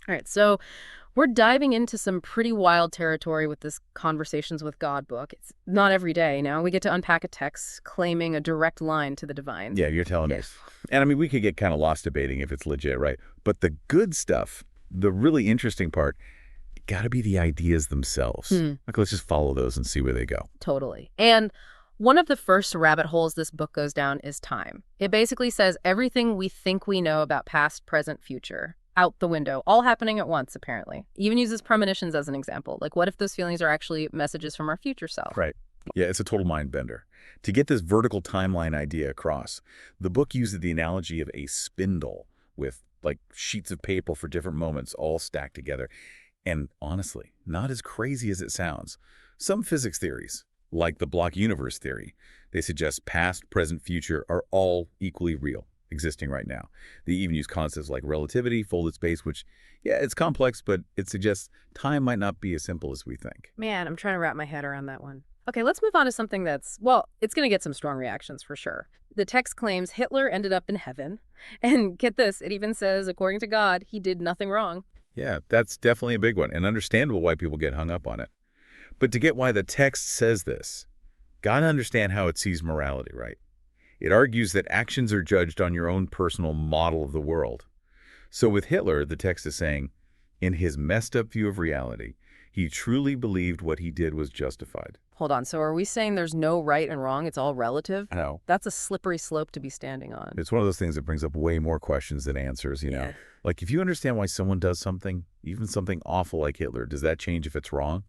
All right, so we're diving into some pretty wild territory with this Conversations with God book. It's not every day, we get to unpack a text claiming a direct line to the divine. Yeah, you're telling me. Yeah. And I mean, we could get kind of lost debating if it's legit, right? But the good stuff, the really interesting part, got to be the ideas themselves. Like, let's just follow those and see where they go. Totally. And one of the first rabbit holes this book goes down is time. It basically says everything we think we know about past, present, future, out the window, all happening at once, apparently. Even uses premonitions as an example. Like, what if those feelings are actually messages from our future self? Right. Yeah, it's a total mind bender. To get this vertical timeline idea across, the book uses the analogy of a spindle with, like, sheets of paper for different moments all stacked together. And honestly, not as crazy as it sounds. Some physics theories, like the block universe theory, they suggest past, present, future are all equally real, existing right now. They even use concepts like relativity, folded space, which, yeah, it's complex, but it suggests time might not be as simple as we think. Man, I'm trying to wrap my head around that one. Okay, let's move on to something that's, well, it's going to get some strong reactions for sure. The text claims Hitler ended up in heaven. And get this, it even says, according to God, he did nothing wrong. Yeah, that's definitely a big one, and understandable why people get hung up on it. But to get why the text says this, gotta understand how it sees morality, right? It argues that actions are judged on your own personal model of the world. So with Hitler, the text is saying, in his messed up view of reality, he truly believed what he did was justified. Hold on, so are we saying there's no right and wrong, it's all relative? I know. That's a slippery slope to be standing on. It's one of those things that brings up way more questions than answers, you know? Yeah. Like, if you understand why someone does something, even something awful like Hitler, does that change if it's wrong?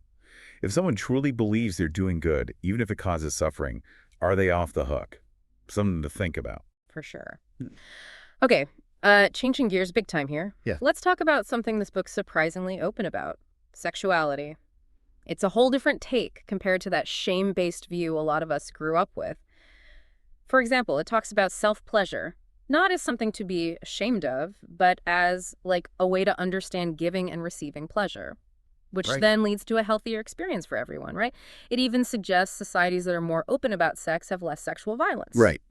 If someone truly believes they're doing good, even if it causes suffering, are they off the hook? Something to think about. For sure. Okay, changing gears big time here. Yeah. Let's talk about something this book's surprisingly open about. Sexuality. It's a whole different take compared to that shame-based view a lot of us grew up with. For example, it talks about self-pleasure, not as something to be ashamed of, but as, like, a way to understand giving and receiving pleasure, which Right. then leads to a healthier experience for everyone, right? It even suggests societies that are more open about sex have less sexual violence. Right.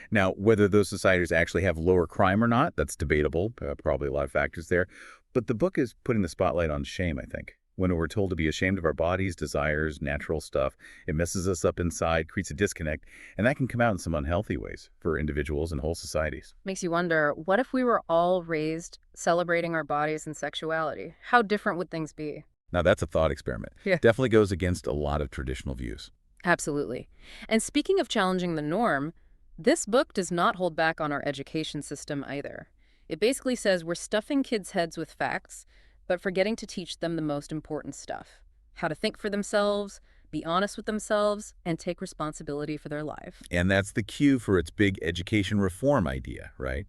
Now, whether those societies actually have lower crime or not, that's debatable. Probably a lot of factors there. But the book is putting the spotlight on shame, I think. When we're told to be ashamed of our bodies, desires, natural stuff, it messes us up inside, creates a disconnect, and that can come out in some unhealthy ways for individuals and whole societies. Makes you wonder, what if we were all raised celebrating our bodies and sexuality? How different would things be? Now, that's a thought experiment. Yeah. Definitely goes against a lot of traditional views. Absolutely. And speaking of challenging the norm, this book does not hold back on our education system either. It basically says we're stuffing kids' heads with facts, but forgetting to teach them the most important stuff. How to think for themselves, be honest with themselves, and take responsibility for their life. And that's the cue for its big education reform idea, right?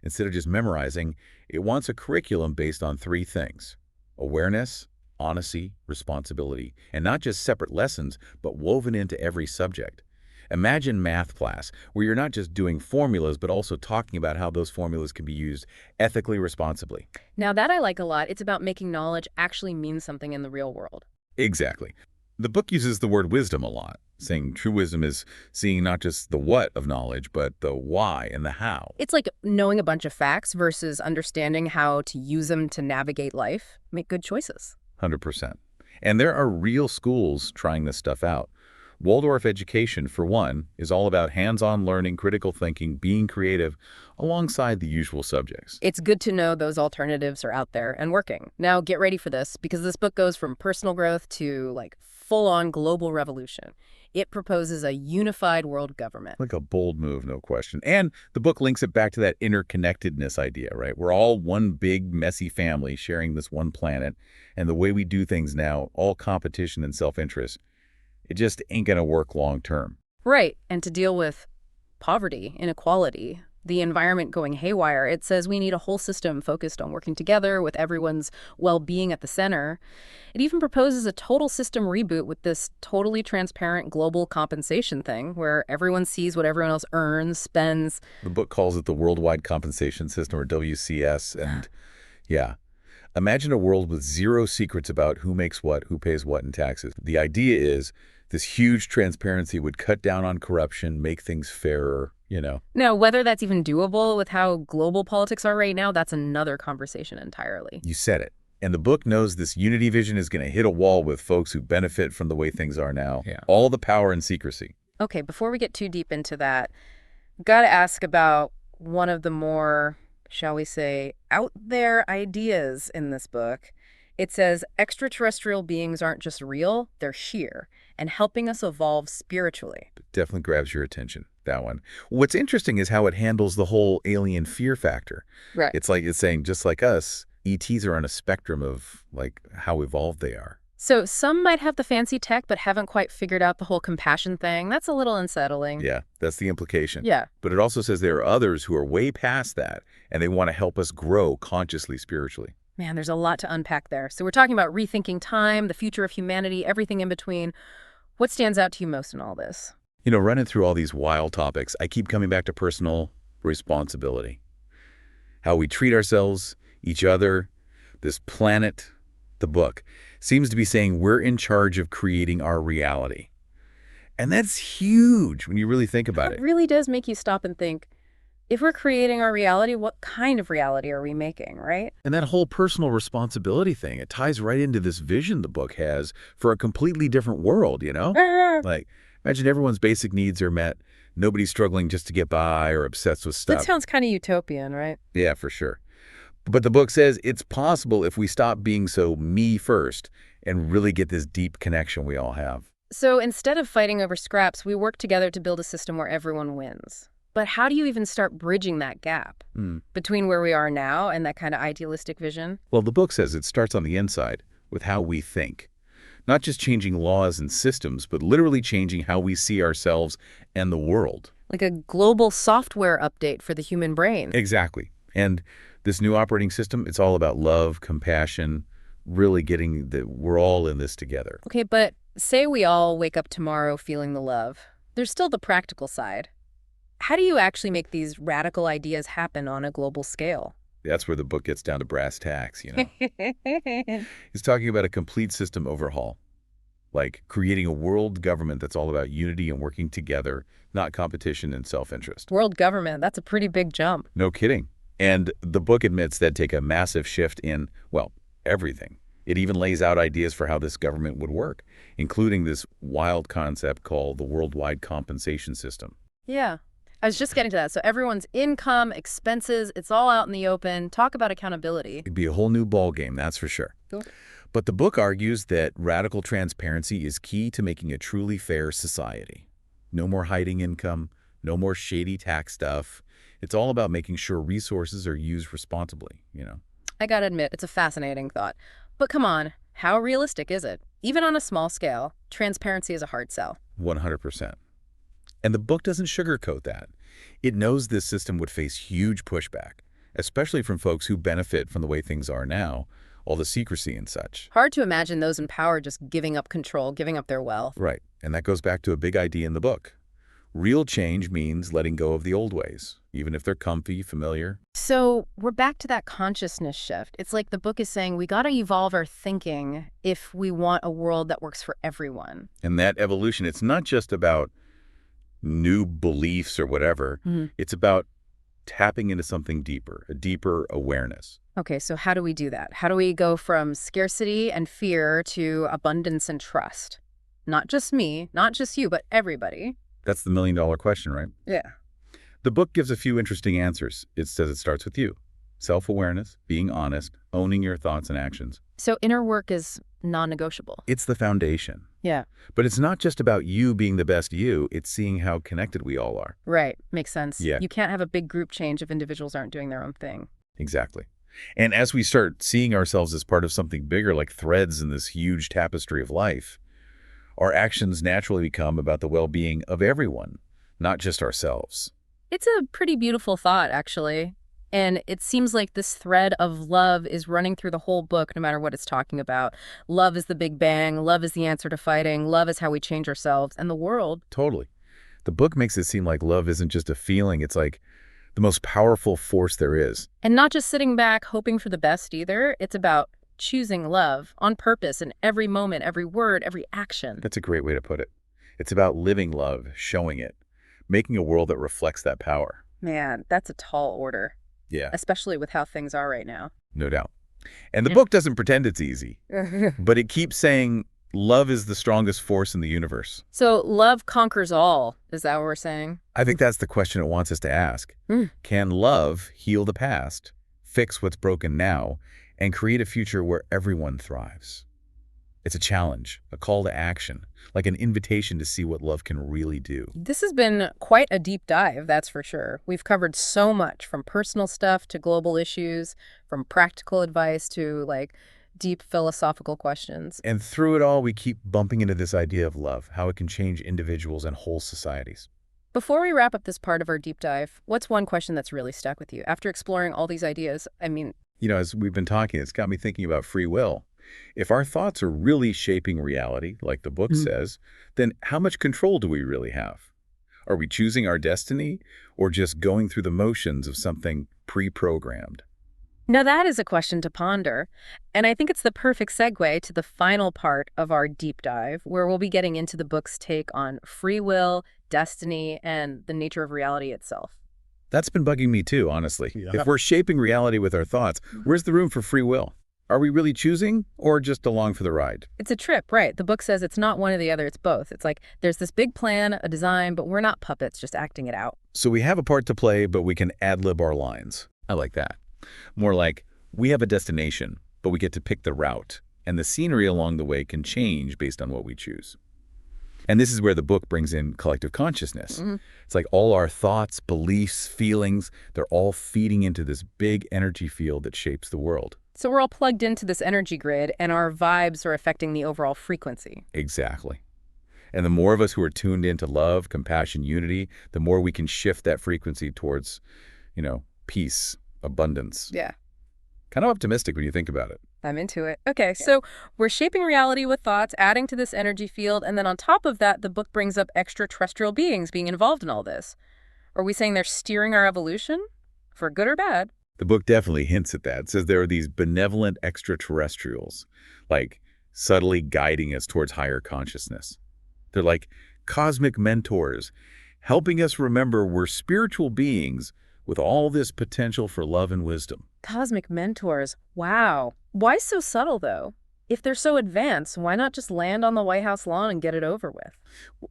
Instead of just memorizing, it wants a curriculum based on three things: awareness, honesty, responsibility, and not just separate lessons, but woven into every subject. Imagine math class, where you're not just doing formulas, but also talking about how those formulas can be used ethically, responsibly. Now that I like a lot, it's about making knowledge actually mean something in the real world. Exactly. The book uses the word wisdom a lot, saying true wisdom is seeing not just the what of knowledge, but the why and the how. It's like knowing a bunch of facts versus understanding how to use them to navigate life, make good choices. 100%. And there are real schools trying this stuff out. Waldorf education, for one, is all about hands-on learning, critical thinking, being creative, alongside the usual subjects. It's good to know those alternatives are out there and working. Now get ready for this, because this book goes from personal growth to, like, full-on global revolution. It proposes a unified world government. Like a bold move, no question. And the book links it back to that interconnectedness idea, right? We're all one big, messy family sharing this one planet, and the way we do things now, all competition and self-interest, it just ain't going to work long term. Right, and to deal with poverty, inequality, the environment going haywire, it says we need a whole system focused on working together with everyone's well-being at the center. It even proposes a total system reboot with this totally transparent global compensation thing where everyone sees what everyone else earns, spends. The book calls it the Worldwide Compensation System, or WCS, and yeah. Imagine a world with zero secrets about who makes what, who pays what in taxes. The idea is this huge transparency would cut down on corruption, make things fairer, you know? Now, whether that's even doable with how global politics are right now, that's another conversation entirely. You said it. And the book knows this unity vision is going to hit a wall with folks who benefit from the way things are now. Yeah. All the power and secrecy. Okay, before we get too deep into that, got to ask about one of the more, shall we say, out there ideas in this book. It says extraterrestrial beings aren't just real, they're here and helping us evolve spiritually. Definitely grabs your attention, that one. What's interesting is how it handles the whole alien fear factor. Right. It's like it's saying, just like us, ETs are on a spectrum of like how evolved they are. So some might have the fancy tech but haven't quite figured out the whole compassion thing. That's a little unsettling. Yeah, that's the implication. Yeah. But it also says there are others who are way past that, and they want to help us grow consciously, spiritually. Man, there's a lot to unpack there. So we're talking about rethinking time, the future of humanity, everything in between. What stands out to you most in all this? You know, running through all these wild topics, I keep coming back to personal responsibility. How we treat ourselves, each other, this planet, the book, seems to be saying we're in charge of creating our reality. And that's huge when you really think about It it. really does make you stop and think, if we're creating our reality, what kind of reality are we making, right? And that whole personal responsibility thing, it ties right into this vision the book has for a completely different world, you know? Like, imagine everyone's basic needs are met. Nobody's struggling just to get by or obsessed with stuff. That sounds kind of utopian, right? Yeah, for sure. But the book says it's possible if we stop being so me first and really get this deep connection we all have. So instead of fighting over scraps, we work together to build a system where everyone wins. But how do you even start bridging that gap between where we are now and that kind of idealistic vision? Well, the book says it starts on the inside with how we think. Not just changing laws and systems, but literally changing how we see ourselves and the world. Like a global software update for the human brain. Exactly. And this new operating system, it's all about love, compassion, really getting that we're all in this together. Okay, but say we all wake up tomorrow feeling the love. There's still the practical side. How do you actually make these radical ideas happen on a global scale? That's where the book gets down to brass tacks, you know. He's talking about a complete system overhaul, like creating a world government that's all about unity and working together, not competition and self-interest. World government, that's a pretty big jump. No kidding. And the book admits that'd take a massive shift in, well, everything. It even lays out ideas for how this government would work, including this wild concept called the worldwide compensation system. Yeah. I was just getting to that. So everyone's income, expenses, it's all out in the open. Talk about accountability. It'd be a whole new ballgame, that's for sure. Cool. But the book argues that radical transparency is key to making a truly fair society. No more hiding income, no more shady tax stuff. It's all about making sure resources are used responsibly, you know. I gotta admit, it's a fascinating thought. But come on, how realistic is it? Even on a small scale, transparency is a hard sell. 100%. And the book doesn't sugarcoat that. It knows this system would face huge pushback, especially from folks who benefit from the way things are now, all the secrecy and such. Hard to imagine those in power just giving up control, giving up their wealth. Right. And that goes back to a big idea in the book. Real change means letting go of the old ways, even if they're comfy, familiar. So we're back to that consciousness shift. It's like the book is saying we gotta evolve our thinking if we want a world that works for everyone. And that evolution, it's not just about new beliefs or whatever. It's about tapping into something deeper, a deeper awareness. Okay, so how do we do that? How do we go from scarcity and fear to abundance and trust? Not just me, not just you, but everybody. That's the million-dollar question, right? Yeah. The book gives a few interesting answers. It says it starts with you. Self-awareness, being honest, owning your thoughts and actions. So inner work is non-negotiable. It's the foundation. Yeah. But it's not just about you being the best you, it's seeing how connected we all are. Right. Makes sense. Yeah. You can't have a big group change if individuals aren't doing their own thing. Exactly. And as we start seeing ourselves as part of something bigger, like threads in this huge tapestry of life, our actions naturally become about the well-being of everyone, not just ourselves. It's a pretty beautiful thought, actually. And it seems like this thread of love is running through the whole book, no matter what it's talking about. Love is the big bang. Love is the answer to fighting. Love is how we change ourselves and the world. Totally. The book makes it seem like love isn't just a feeling. It's like the most powerful force there is. And not just sitting back hoping for the best either. It's about choosing love on purpose in every moment, every word, every action. That's a great way to put it. It's about living love, showing it, making a world that reflects that power. Man, that's a tall order, Yeah, especially with how things are right now. no doubt. And the Yeah. book doesn't pretend it's easy, but it keeps saying love is the strongest force in the universe. So love conquers all, is that what we're saying? I think that's the question it wants us to ask. Mm. Can love heal the past, fix what's broken now, and create a future where everyone thrives? It's a challenge, a call to action, like an invitation to see what love can really do. This has been quite a deep dive, that's for sure. We've covered so much, from personal stuff to global issues, from practical advice to deep philosophical questions. And through it all, we keep bumping into this idea of love, how it can change individuals and whole societies. Before we wrap up this part of our deep dive, what's one question that's really stuck with you? After exploring all these ideas, As we've been talking, it's got me thinking about free will. If our thoughts are really shaping reality, like the book says, then how much control do we really have? Are we choosing our destiny or just going through the motions of something pre-programmed? now that is a question to ponder. And I think it's the perfect segue to the final part of our deep dive, where we'll be getting into the book's take on free will, destiny, and the nature of reality itself. That's been bugging me too, honestly. Yeah. If we're shaping reality with our thoughts, where's the room for free will? Are we really choosing or just along for the ride? It's a trip, right? The book says it's not one or the other, it's both. It's like there's this big plan, a design, but we're not puppets just acting it out. So we have a part to play, but we can ad-lib our lines. I like that. More like, we have a destination, but we get to pick the route, and the scenery along the way can change based on what we choose. And this is where the book brings in collective consciousness. It's like all our thoughts, beliefs, feelings, they're all feeding into this big energy field that shapes the world. So we're all plugged into this energy grid, and our vibes are affecting the overall frequency. Exactly. And the more of us who are tuned into love, compassion, unity, the more we can shift that frequency towards, peace, abundance. Yeah, Kind of optimistic when you think about it. I'm into it. Okay, so we're shaping reality with thoughts, adding to this energy field, and then on top of that, the book brings up extraterrestrial beings being involved in all this. Are we saying they're steering our evolution? For good or bad? The book definitely hints at that. It says there are these benevolent extraterrestrials, like subtly guiding us towards higher consciousness. They're like cosmic mentors, helping us remember we're spiritual beings with all this potential for love and wisdom. Cosmic mentors. Wow. Why so subtle, though? If they're so advanced, why not just land on the White House lawn and get it over with?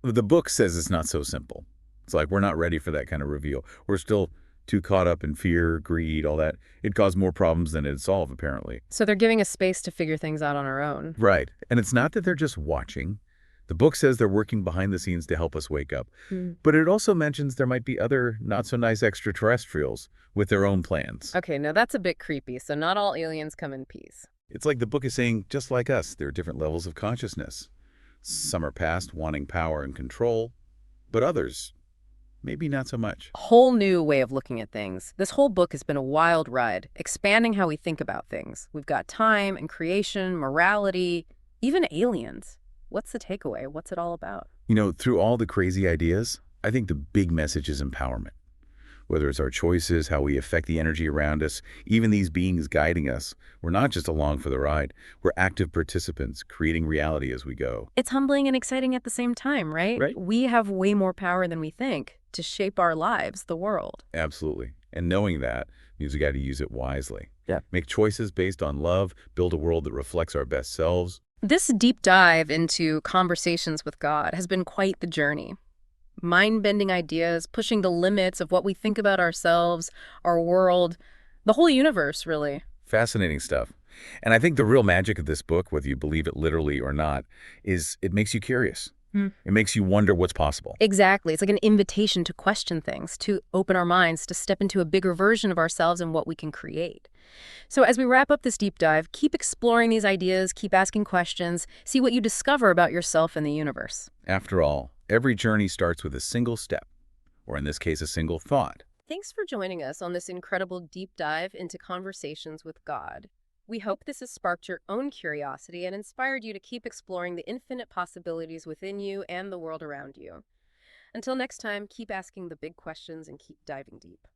The book says it's not so simple. It's like we're not ready for that kind of reveal. We're still too caught up in fear, greed, all that. It caused more problems than it'd solve, apparently. So they're giving us space to figure things out on our own. Right. And it's not that they're just watching. The book says they're working behind the scenes to help us wake up. But it also mentions there might be other not-so-nice extraterrestrials with their own plans. Okay, now that's a bit creepy, so not all aliens come in peace. It's like the book is saying, just like us, there are different levels of consciousness. Some are past wanting power and control, but others, maybe not so much. A whole new way of looking at things. This whole book has been a wild ride, expanding how we think about things. We've got time and creation, morality, even aliens. What's the takeaway? What's it all about? Through all the crazy ideas, I think the big message is empowerment. Whether it's our choices, how we affect the energy around us, even these beings guiding us, we're not just along for the ride. We're active participants, creating reality as we go. It's humbling and exciting at the same time, right? Right. We have way more power than we think to shape our lives, the world. Absolutely. And knowing that means we got to use it wisely. Yeah. Make choices based on love, build a world that reflects our best selves. This deep dive into conversations with God has been quite the journey. Mind-bending ideas, pushing the limits of what we think about ourselves, our world, the whole universe, really. Fascinating stuff. And I think the real magic of this book, whether you believe it literally or not, is it makes you curious. It makes you wonder what's possible. Exactly. It's like an invitation to question things, to open our minds, to step into a bigger version of ourselves and what we can create. So as we wrap up this deep dive, keep exploring these ideas, keep asking questions, see what you discover about yourself and the universe. After all, every journey starts with a single step, or in this case, a single thought. Thanks for joining us on this incredible deep dive into conversations with God. We hope this has sparked your own curiosity and inspired you to keep exploring the infinite possibilities within you and the world around you. Until next time, keep asking the big questions and keep diving deep.